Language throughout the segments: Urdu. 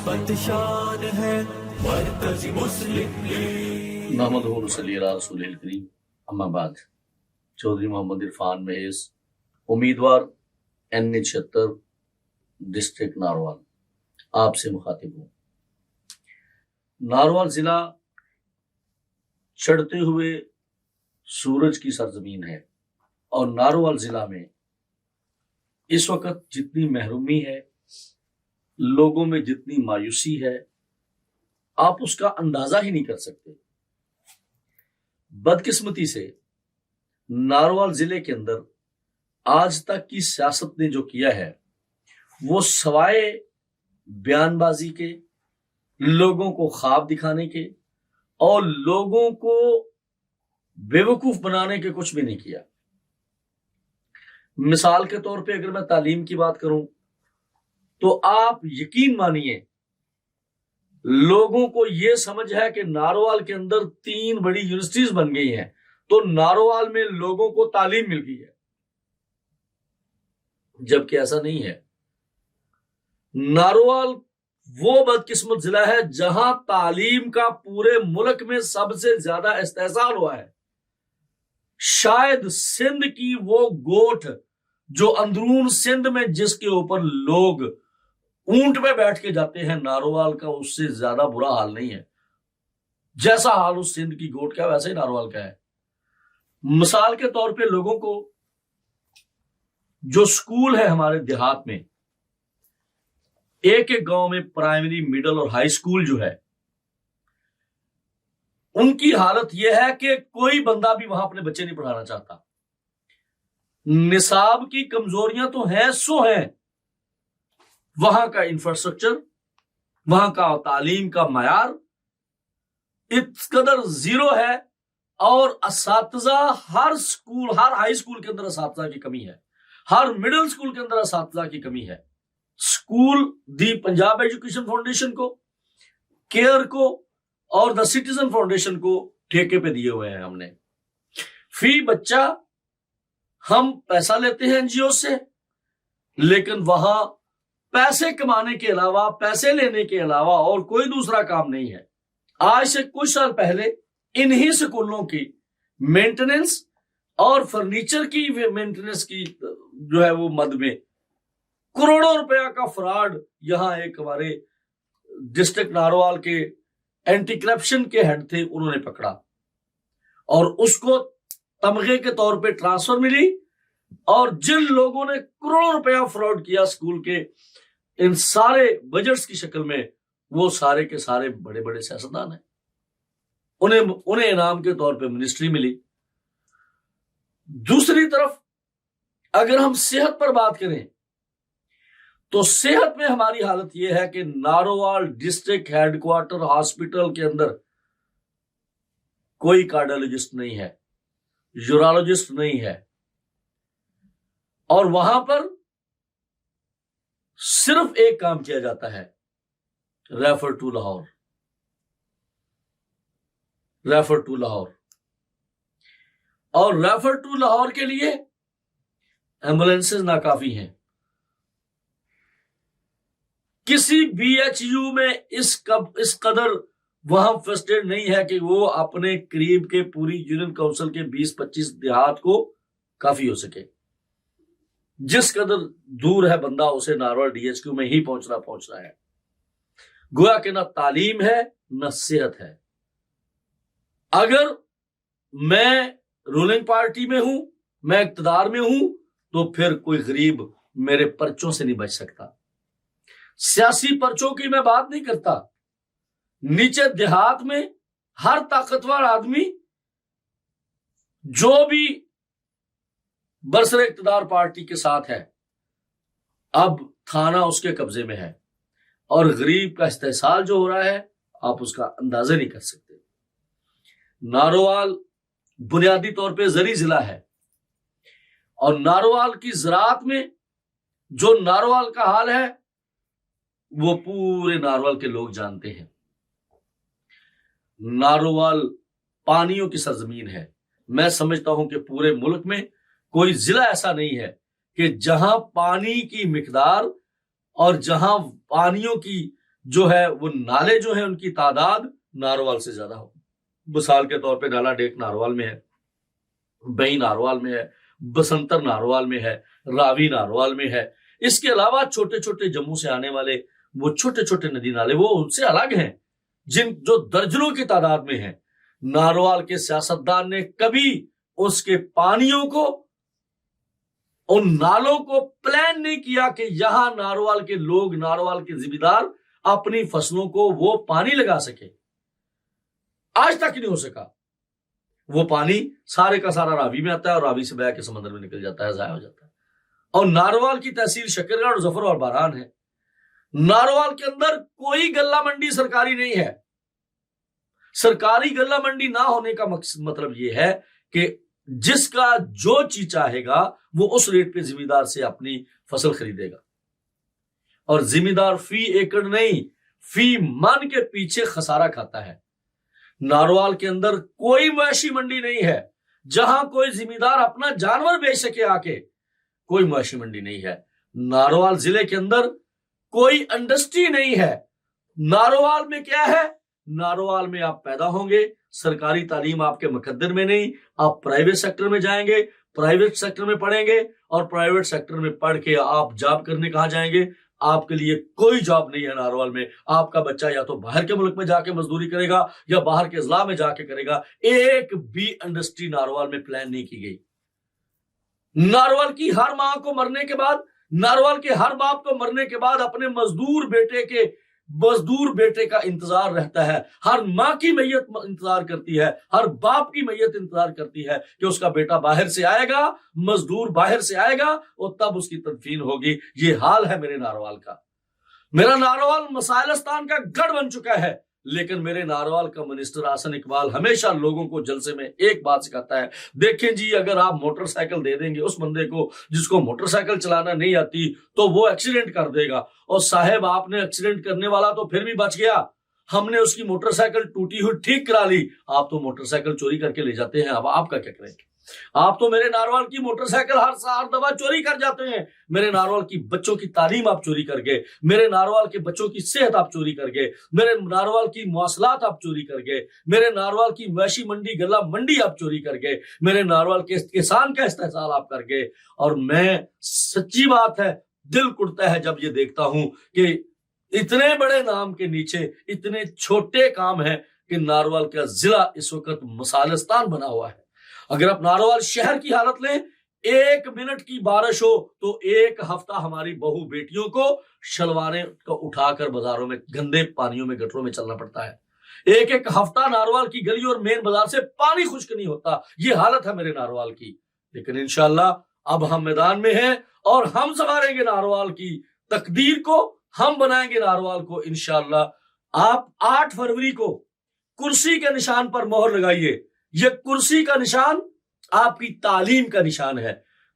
محبت شان ہے مرکز مسلم لیگ۔ نحمدہ و نصلی علی رسول الکریم، اما بعد۔ چودھری محمد عرفان محیز، امیدوار N76 ڈسٹرکٹ ناروال، آپ سے مخاطب ہوں۔ ناروال ضلع چڑھتے ہوئے سورج کی سرزمین ہے، اور ناروال ضلع میں اس وقت جتنی محرومی ہے، لوگوں میں جتنی مایوسی ہے، آپ اس کا اندازہ ہی نہیں کر سکتے۔ بدقسمتی سے ناروال ضلع کے اندر آج تک کی سیاست نے جو کیا ہے، وہ سوائے بیان بازی کے، لوگوں کو خواب دکھانے کے اور لوگوں کو بیوقوف بنانے کے کچھ بھی نہیں کیا۔ مثال کے طور پہ اگر میں تعلیم کی بات کروں تو آپ یقین مانیے، لوگوں کو یہ سمجھ ہے کہ ناروال کے اندر 3 بڑی یونیورسٹیز بن گئی ہیں تو ناروال میں لوگوں کو تعلیم مل گئی ہے، جبکہ ایسا نہیں ہے۔ ناروال وہ بدقسمت ضلع ہے جہاں تعلیم کا پورے ملک میں سب سے زیادہ استحصال ہوا ہے۔ شاید سندھ کی وہ گوٹھ جو اندرون سندھ میں جس کے اوپر لوگ اونٹ پہ بیٹھ کے جاتے ہیں، ناروال کا اس سے زیادہ برا حال نہیں ہے۔ جیسا حال اس سندھ کی گوٹھ کا ویسا ہی ناروال کا ہے۔ مثال کے طور پہ لوگوں کو جو سکول ہے ہمارے دیہات میں، ایک ایک گاؤں میں پرائمری، مڈل اور ہائی سکول جو ہے، ان کی حالت یہ ہے کہ کوئی بندہ بھی وہاں اپنے بچے نہیں پڑھانا چاہتا۔ نصاب کی کمزوریاں تو ہیں سو ہیں، وہاں کا انفراسٹرکچر، وہاں کا تعلیم کا معیار اس قدر زیرو ہے، اور اساتذہ ہر سکول، ہر ہائی سکول کے اندر اساتذہ کی کمی ہے، ہر مڈل سکول کے اندر اساتذہ کی کمی ہے۔ سکول دی پنجاب ایجوکیشن فاؤنڈیشن کو، کیئر کو اور دا سٹیزن فاؤنڈیشن کو ٹھیکے پہ دیے ہوئے ہیں ہم نے۔ فی بچہ ہم پیسہ لیتے ہیں NGO سے، لیکن وہاں پیسے کمانے کے علاوہ، پیسے لینے کے علاوہ اور کوئی دوسرا کام نہیں ہے۔ آج سے کچھ سال پہلے انہی سکولوں کی مینٹیننس اور فرنیچر کی مینٹیننس کی جو ہے وہ مد میں کروڑوں روپیہ کا فراڈ یہاں ایک ہمارے ڈسٹرکٹ ناروال کے اینٹی کرپشن کے ہیڈ تھے، انہوں نے پکڑا، اور اس کو تمغے کے طور پہ ٹرانسفر ملی، اور جن لوگوں نے کروڑوں روپیہ فراڈ کیا سکول کے ان سارے بجٹس کی شکل میں، وہ سارے کے سارے بڑے بڑے سیاستدان ہیں۔ انہیں انعام کے طور پہ منسٹری ملی۔ دوسری طرف اگر ہم صحت پر بات کریں تو صحت میں ہماری حالت یہ ہے کہ Narowal district headquarter hospital کے اندر کوئی کارڈیالوجسٹ نہیں ہے، یورالوجسٹ نہیں ہے، اور وہاں پر صرف ایک کام کیا جاتا ہے، refer to Lahore, refer to Lahore, اور ریفر ٹو لاہور کے لیے ایمبولینسز ناکافی ہیں۔ کسی BHU میں اس قدر وہاں فرسٹ ایڈ نہیں ہے کہ وہ اپنے قریب کے پوری یونین کونسل کے 20-25 دیہات کو کافی ہو سکے۔ جس قدر دور ہے بندہ، اسے ناروال DHQ میں ہی پہنچنا ہے۔ گویا کہ نہ تعلیم ہے نہ صحت ہے۔ اگر میں رولنگ پارٹی میں ہوں، میں اقتدار میں ہوں، تو پھر کوئی غریب میرے پرچوں سے نہیں بچ سکتا۔ سیاسی پرچوں کی میں بات نہیں کرتا، نیچے دیہات میں ہر طاقتور آدمی جو بھی برسر اقتدار پارٹی کے ساتھ ہے، اب تھانہ اس کے قبضے میں ہے، اور غریب کا استحصال جو ہو رہا ہے، آپ اس کا اندازہ نہیں کر سکتے۔ ناروال بنیادی طور پہ زرعی ضلع ہے، اور ناروال کی زراعت میں جو ناروال کا حال ہے وہ پورے ناروال کے لوگ جانتے ہیں۔ ناروال پانیوں کی سرزمین ہے۔ میں سمجھتا ہوں کہ پورے ملک میں کوئی ضلع ایسا نہیں ہے کہ جہاں پانی کی مقدار اور جہاں پانیوں کی جو ہے وہ نالے جو ہیں ان کی تعداد ناروال سے زیادہ ہو. مثال کے طور پہ نالا ڈیک ناروال میں ہے, بئی ناروال میں ہے, بسنتر ناروال میں ہے, راوی ناروال میں ہے. اس کے علاوہ چھوٹے چھوٹے جموں سے آنے والے وہ چھوٹے چھوٹے ندی نالے وہ ان سے الگ ہیں, جو درجنوں کی تعداد میں ہیں. ناروال کے سیاستدان نے کبھی اس کے پانیوں کو, ان نالوں کو پلان نہیں کیا کہ یہاں ناروال کے لوگ, ناروال کے ذمہ دار اپنی فصلوں کو وہ پانی لگا سکے. آج تک نہیں ہو سکا. وہ پانی سارے کا سارا راوی میں آتا ہے اور راوی سے بہہ کے سمندر میں نکل جاتا ہے, ضائع ہو جاتا ہے. اور ناروال کی تحصیل شکرگڑھ اور ظفر اور باران ہے. ناروال کے اندر کوئی غلہ منڈی سرکاری نہیں ہے. سرکاری غلہ منڈی نہ ہونے کا مطلب یہ ہے کہ جس کا جو چیز چاہے گا وہ اس ریٹ پہ ذمہ دار سے اپنی فصل خریدے گا, اور ذمہ دار فی ایکڑ نہیں فی من کے پیچھے خسارہ کھاتا ہے. ناروال کے اندر کوئی مویشی منڈی نہیں ہے جہاں کوئی ذمہ دار اپنا جانور بیچ سکے آ کے, کوئی مویشی منڈی نہیں ہے. ناروال ضلع کے اندر کوئی انڈسٹری نہیں ہے. ناروال میں کیا ہے؟ ناروال میں آپ پیدا ہوں گے, سرکاری تعلیم آپ کے مقدر میں نہیں, آپ پرائیویٹ سیکٹر میں جائیں گے, پرائیویٹ سیکٹر میں پڑھیں گے, اور پرائیویٹ سیکٹر میں پڑھ کے آپ جاب کرنے کہاں جائیں گے؟ آپ کے لیے کوئی جاب نہیں ہے ناروال میں. آپ کا بچہ یا تو باہر کے ملک میں جا کے مزدوری کرے گا یا باہر کے اضلاع میں جا کے کرے گا. ایک بھی انڈسٹری ناروال میں پلان نہیں کی گئی. ناروال کی ہر ماں کو مرنے کے بعد, ناروال کے ہر باپ کو مرنے کے بعد اپنے مزدور بیٹے کا انتظار رہتا ہے. ہر ماں کی میت انتظار کرتی ہے, ہر باپ کی میت انتظار کرتی ہے کہ اس کا بیٹا باہر سے آئے گا, مزدور باہر سے آئے گا اور تب اس کی تدفین ہوگی. یہ حال ہے میرے ناروال کا. میرا ناروال مسائلستان کا گڑھ بن چکا ہے, لیکن میرے ناروال کا منسٹر احسن اقبال ہمیشہ لوگوں کو جلسے میں ایک بات سکھاتا ہے, دیکھیں جی اگر آپ موٹر سائیکل دے دیں گے اس بندے کو جس کو موٹر سائیکل چلانا نہیں آتی تو وہ ایکسیڈنٹ کر دے گا. اور صاحب آپ نے ایکسیڈنٹ کرنے والا تو پھر بھی بچ گیا, ہم نے اس کی موٹر سائیکل ٹوٹی ہوئی ٹھیک کرا لی, آپ تو موٹر سائیکل چوری کر کے لے جاتے ہیں. اب آپ کا کیا کریں؟ آپ تو میرے ناروال کی موٹر سائیکل ہر دفعہ چوری کر جاتے ہیں. میرے ناروال کی بچوں کی تعلیم آپ چوری کر گئے, میرے ناروال کے بچوں کی صحت آپ چوری کر گئے, میرے ناروال کی مواصلات آپ چوری کر گئے, میرے ناروال کی مویشی منڈی غلہ منڈی آپ چوری کر گئے, میرے ناروال کے کسان کا استحصال آپ کر گئے. اور میں سچی بات ہے دل کڑتا ہے جب یہ دیکھتا ہوں کہ اتنے بڑے نام کے نیچے اتنے چھوٹے کام ہیں کہ ناروال کا ضلع اس وقت مسالستان بنا ہوا ہے. اگر آپ ناروال شہر کی حالت لیں, 1 منٹ کی بارش ہو تو 1 ہفتہ ہماری بہو بیٹیوں کو شلواریں کو اٹھا کر بازاروں میں گندے پانیوں میں گٹروں میں چلنا پڑتا ہے. 1 ہفتہ ناروال کی گلی اور مین بازار سے پانی خشک نہیں ہوتا. یہ حالت ہے میرے ناروال کی. لیکن انشاءاللہ اب ہم میدان میں ہیں اور ہم سنواریں گے ناروال کی تقدیر کو, ہم بنائیں گے ناروال کو انشاءاللہ. آپ 8 فروری کو کرسی کے نشان پر مہر لگائیے. یہ کرسی کا نشان آپ کی تعلیم کا نشان ہے,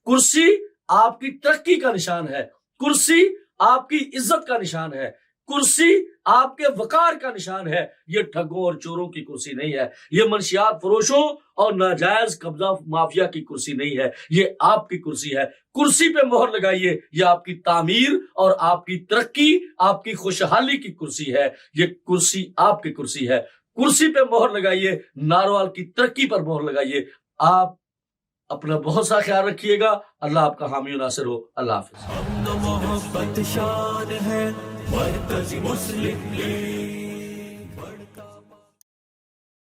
کرسی آپ کی ترقی کا نشان ہے, کرسی آپ کی عزت کا نشان ہے, کرسی آپ کے وقار کا نشان ہے. یہ ٹھگوں اور چوروں کی کرسی نہیں ہے, یہ منشیات فروشوں اور ناجائز قبضہ مافیا کی کرسی نہیں ہے, یہ آپ کی کرسی ہے. کرسی پہ مہر لگائیے, یہ آپ کی تعمیر اور آپ کی ترقی, آپ کی خوشحالی کی کرسی ہے. یہ کرسی آپ کی کرسی ہے. کرسی پہ مہر لگائیے, ناروال کی ترقی پر مہر لگائیے. آپ اپنا بہت سا خیال رکھیے گا. اللہ آپ کا حامی و ناصر ہو. اللہ حافظ. محبت شان ہے مرکز مسلم لیگ.